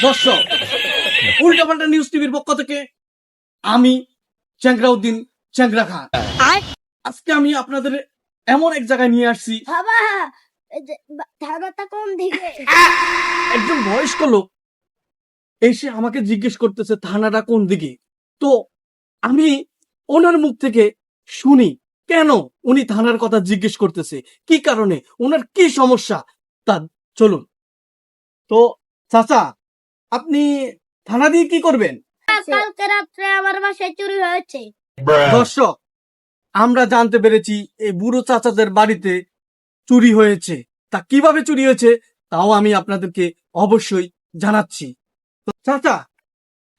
দর্শক, উল্টাপাল্টা নিউজ টিভির পক্ষ থেকে আমি চ্যাংরাউদ্দিন চ্যাংরা খান। আজকে আমি আপনাদের এমন এক জায়গায় নিয়ে আসছি, বাবা ধারণাটা কোন দিকে? একজন বয়স্ক লোক এসে আমাকে জিজ্ঞেস করতেছে থানাটা কোন দিকে। তো আমি ওনার মুখ থেকে শুনি কেন উনি থানার কথা জিজ্ঞেস করতেছে, কি কারণে, ওনার কি সমস্যা। তা চলুন। তো চাচা, আপনি থানা দিয়ে কি করবেন? কালকে রাত্রে আমার বাসায় চুরি হয়েছে। দর্শক, আমরা জানতে পেরেছি এই বুড়ো চাচাদের বাড়িতে চুরি হয়েছে। তা কিভাবে চুরি হয়েছে তাও আমি আপনাদেরকে অবশ্যই জানাচ্ছি। তো চাচা,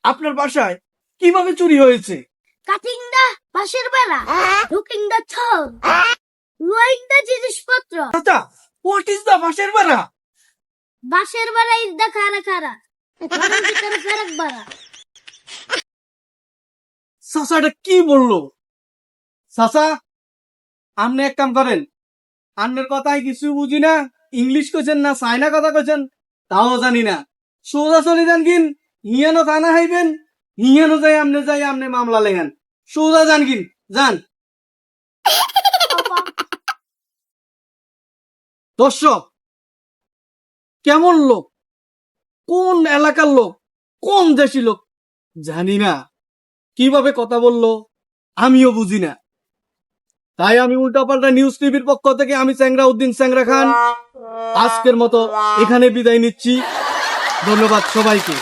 আপনার বাসায় কিভাবে চুরি হয়েছে? কাটিং দা বাঁশের বেড়া, ঢুকিং দা ছল, রোয়িং দা জিনিসপত্র। চাচা, হোয়াট ইজ দা বাঁশের বেড়া? বাঁশের বেড়া ইজ দা খারা খারা, ঘরের ভিতরে ফেরক বাড়া। চাচা এটা কি বললো? চাচা, আপনি এক কাম করেন, আপনার কথাই কিছু বুঝি না, ইংলিশ কইছেন না চাইনা কথা কইছেন তাও জানি না। সোজা চলে যান কিন, হিয়ানো থানা হাইবেন, হিয়ানো যাই আপনি মামলা লেখেন। সোজা যান কিন, যান। দর্শক, কেমন লোক, কোন এলাকার লোক, কোন দেশি লোক জানি না, কিভাবে কথা বললো আমিও বুঝি না। তাই আমি উল্টাপাল্টা নিউজ টিভির পক্ষ থেকে আমি চ্যাংরাউদ্দিন চ্যাংরা খান আজকের মতো এখানে বিদায় নিচ্ছি। ধন্যবাদ সবাইকে।